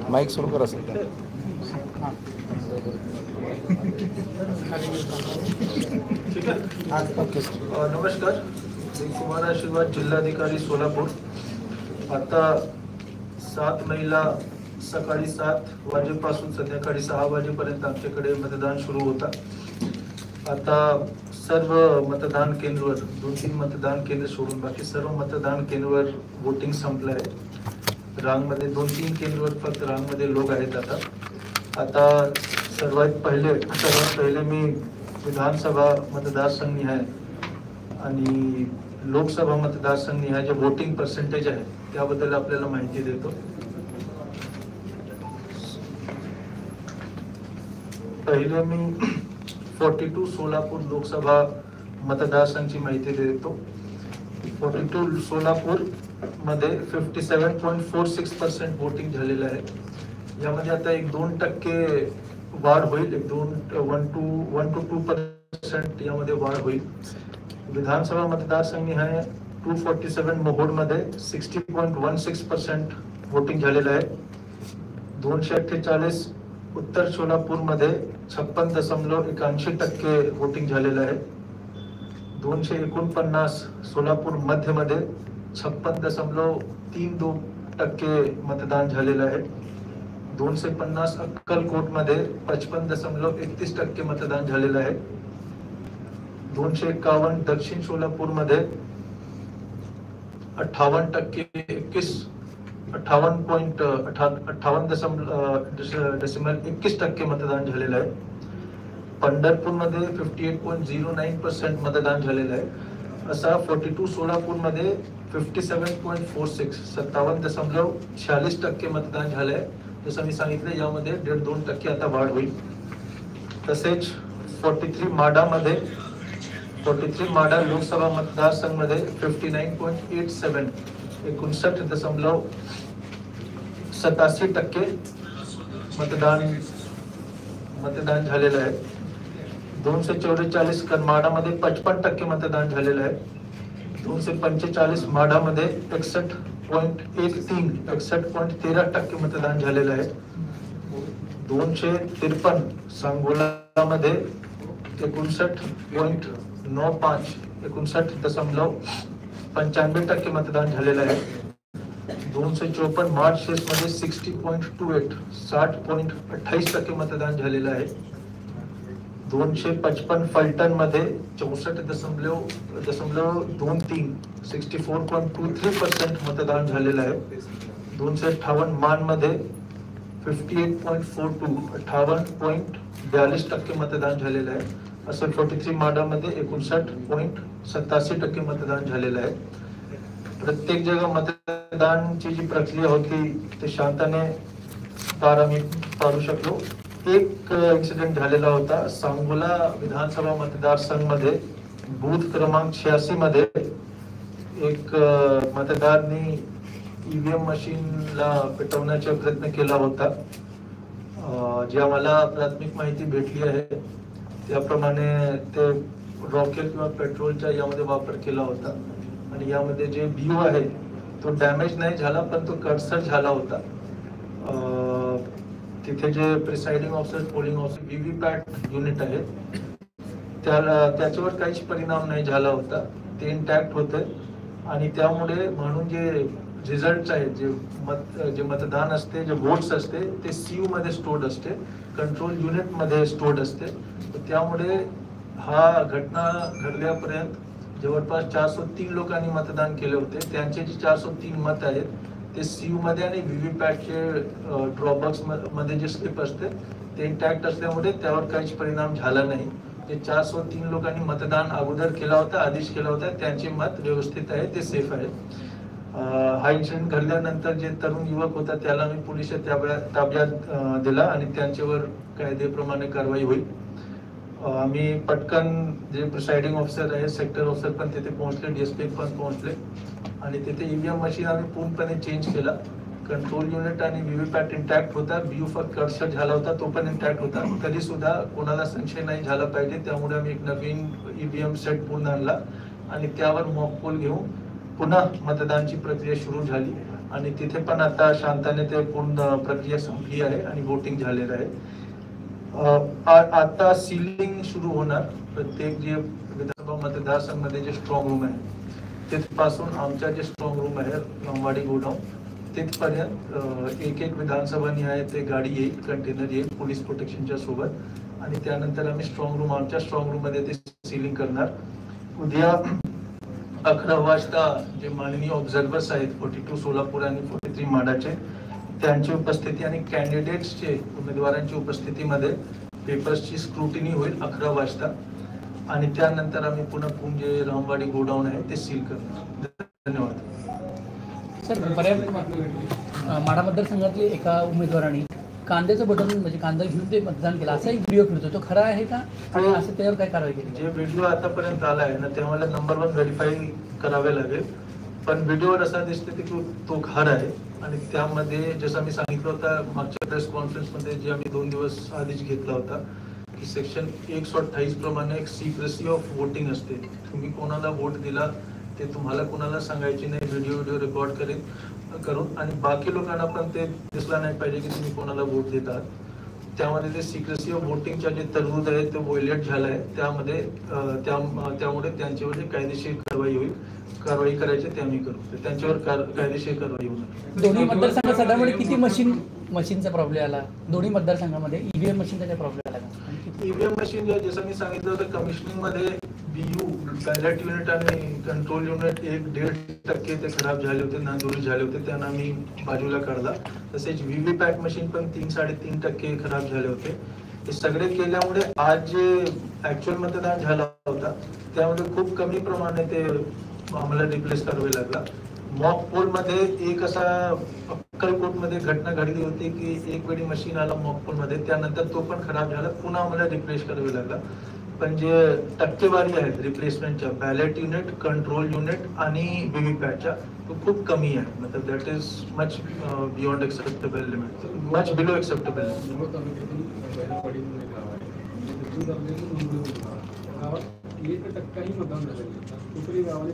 Mic सुरू करा sir. नमस्कार, मी कुमार आशीर्वाद, जिल्हाधिकारी सोलापूर. आता 7 मेला सकाळी 7 वाजेपासून संध्याकाळी 6 वाजेपर्यंत आमच्याकडे मतदान सुरू होता. आता सर्व मतदान केंद्रावर 2-3 मतदान केंद्र सोडून बाकी सर्व मतदान केंद्रावर वोटिंग संपलं आहे. रांगमध्ये 2-3 केंद्रावर फक्त रांगमध्ये लोक आहेत. आता सर्वात पहिले मी विधानसभा मतदारसंघ निहाय आणि लोकसभा मतदारसंघ निहाय जे वोटिंग पर्सेंटेज आहे त्याबद्दल आपल्याला माहिती देतो. पहिले मी 42 सोलापूर लोकसभा मतदारसंघाची माहिती देतो. 42 सोलापूर मध्ये 57.46% वोटिंग झालेलं आहे. यामध्ये आता 1-2% वाढ होईल. 1 to 2% यामध्ये वाढ होईल. विधानसभा मतदारसंघ निहाय 247 मोहोड मध्ये 60.16% वोटिंग झालेलं आहे. 248 उत्तर सोलापूर मध्ये 56.81% वोटिंग झालेलं आहे. 249 सोलापूर मध्य मध्ये 56.32% मतदान झालेलं आहे. 250 अक्कलकोट मध्ये 55.31% मतदान झालेलं आहे. 251 दक्षिण सोलापूर मध्ये 58.21% मतदान झालेलं आहे. पंढरपूर मध्ये 58.09% मतदान झालेलं आहे. असा 42 सोलापूर मध्ये 57.46% मतदान झालंय. जसं मी सांगितलं यामध्ये 1.5-2% आता वाढ होईल. तसेच 43 माडा लोकसभा मतदारसंघ मध्ये 59.87% मतदान झालेलं आहे. 244 करमाडामध्ये 55% मतदान झालेलं आहे. 245 माडामध्ये 61.13% मतदान झालेलं आहे. 253 सांगोलामध्ये 59.95% मतदान झालेलं आहे. 254 मार्चेस मध्ये 60.28% मतदान झालेलं आहे. 255 फलटण मध्ये 64.23% मतदान झालेलं आहे. 258 मान मध्ये 58.42% मतदान झालेलं आहे. असं 43 माडामध्ये 59.87% मतदान झालेलं आहे. प्रत्येक जगा मतदानाची जी प्रक्रिया होती ते शांततेने आम्ही पारू शकलो. एक इन्सिडेंट झालेला होता सांगोला विधानसभा मतदारसंघ मध्ये बूथ क्रमांक 86 मध्ये एक मतदारांनी ईव्हीएम मशीनला पेटवण्याचा प्रयत्न केला होता. जी आम्हाला प्राथमिक माहिती भेटली आहे त्याप्रमाणे ते रॉकेल किंवा पेट्रोलचा यामध्ये वापर केला होता आणि यामध्ये जे बीओ आहे तो डॅमेज नाही झाला पण तो कटसर झाला होता. तिथे जे presiding officer polling officer VVPAT unit आहे त्याच्यावर काहीच परिणाम नाही झाला होता. ते इंटॅक्ट होते आणि त्यामुळे म्हणून जे रिझल्ट आहेत जे मतदान असते जे वोट्स असते ते सीयू मध्ये स्टोर्ड असते, कंट्रोल युनिट मध्ये स्टोर्ड असते. त्यामुळे हा घटना घडल्यापर्यंत जवळपास 403 लोकांनी मतदान केले होते. त्यांचे जे 403 मत आहेत ते सीयू मध्ये आणि व्हीव्हीपॅटचे ड्रॉपबॉक्स मध्ये जे स्लिप असते ते इंटॅक्ट असल्यामुळे त्यावर काहीच परिणाम झाला नाही. जे 403 लोकांनी मतदान अगोदर केला होता आदेश केला होता त्यांचे मत व्यवस्थित आहे, ते सेफ आहे. हा इन्सिडेंट घडल्यानंतर जे तरुण युवक होता त्याला मी पोलिस ताब्यात दिला आणि त्यांच्यावर कायदेप्रमाणे कारवाई होईल. आम्ही पटकन जे प्रिसाइडिंग ऑफिसर आहे, सेक्टर ऑफिसर पण तिथे पोहोचले, डीएसपी पण पोहोचले आणि तिथे ईव्हीएम मशीन आम्ही पूर्णपणे चेंज केला. कंट्रोल युनिट आणि व्हीव्हीपॅट इंटॅक्ट होता. बीयू फक्त कर्सर झाला होता, तो पण इंटॅक्ट होता. कधी सुद्धा कोणाला संशय नाही झाला पाहिजे, त्यामुळे आम्ही एक नवीन ईव्हीएम सेट पूर्ण आणला आणि त्यावर मॉक पोल घेऊन पुन्हा मतदानाची प्रक्रिया सुरू झाली आणि तिथे पण आता शांततेने ते पूर्ण प्रक्रिया संपली आहे आणि वोटिंग झालेलं आहे. आता सीलिंग सुरू होणार. प्रत्येक जे विधानसभा मतदारसंघामध्ये जे स्ट्रॉंग रूम आहे तिथपासून आमच्या जे स्ट्रॉंग रूम आहे रामवाडी गोडाऊन तिथपर्यंत एक विधानसभा निहाय ते गाडी येईल, कंटेनर येईल पोलीस प्रोटेक्शनच्या सोबत आणि त्यानंतर आम्ही स्ट्रॉंग रूम, आमच्या स्ट्रॉंग रूम मध्ये ते सीलिंग करणार. उद्या 11 वाजता जे माननीय ऑब्झर्वर्स आहेत 42 सोलापूर आणि 43 माडाचे, त्यांची उपस्थिती आणि कॅन्डिडेट्सचे उमेदवारांची उपस्थितीमध्ये पेपर्सची स्क्रुटिनी होईल 11 वाजता आणि त्यानंतर आम्ही पुन्हा जे रामवाडी गोडाऊन आहे ते सील करणार. धन्यवाद. सर, बऱ्याच माढा मतदारसंघातले एका उमेदवाराने कांद्याचं बटन म्हणजे कांदा घेऊन ते मतदान केलं, असा एक व्हिडिओ फिरतो, तो खरा आहे का आणि असं त्यावर काय कारवाई केली? जे व्हिडिओ आतापर्यंत आला आहे ना ते मला नंबर 1 व्हेरीफाय करावे लागेल, पण व्हिडिओवर असा दिसते की तो खरा आहे आणि त्यामध्ये जसं मी सांगितलं होतं मागच्या प्रेस कॉन्फरन्समध्ये जे आम्ही 2 दिवस आधीच घेतला होता की सेक्शन 128 प्रमाणे एक सिक्रेसी ऑफ वोटिंग असते. तुम्ही कोणाला वोट दिला ते तुम्हाला कोणाला सांगायचे नाही, व्हिडिओ रेकॉर्ड करून आणि बाकी लोकांना पण ते दिसला नाही पाहिजे की तुम्ही कोणाला वोट देतात. त्यामध्ये ते सिक्रेसी ऑफ वोटिंगच्या जे तरतूद आहे ते व्हायोलेट झालं आहे. त्यामुळे त्यांच्यावर जे कायदेशीर कारवाई होईल, कारवाई करायची ते आम्ही करू, त्यांच्यावर कायदेशीर कारवाई होणार. दोन्ही मतदारसंघात सध्यामध्ये किती मशीनचा प्रॉब्लेम आला? दोन्ही मतदारसंघामध्ये ईव्हीएम मशीनचा काय प्रॉब्लेम आला? ईव्हीएम मशीन जसं मी सांगितलं होतं कमिशनिंग मध्ये बीयू बॅलेट युनिट आणि कंट्रोल युनिट 1-1.5% ते खराब झाले होते, नादुरुस्त झाले होते, त्यांना आम्ही बाजूला काढला. तसेच व्हीव्हीपॅट मशीन पण 3-3.5% खराब झाले होते. हे सगळे केल्यामुळे आज जे ऍक्च्युअल मतदान झाला होता त्यामध्ये खूप कमी प्रमाणे ते आम्हाला रिप्लेस करावे लागला. मॉक पोल मध्ये एक असा अक्कलकोट मध्ये घटना घडली होती की एक वेळी मशीन आला मॉक पोल मध्ये, त्यानंतर तो पण खराब झाला, पुन्हा आम्हाला रिप्लेस करावे लागला. पण जे टक्केवारी आहेत रिप्लेसमेंटच्या बॅलेट युनिट, कंट्रोल युनिट आणि व्हीव्हीपॅटच्या तो खूप कमी आहे. मतलब that is much beyond acceptable limit, much below acceptable. गावात 1% मतदान झालं, गावाला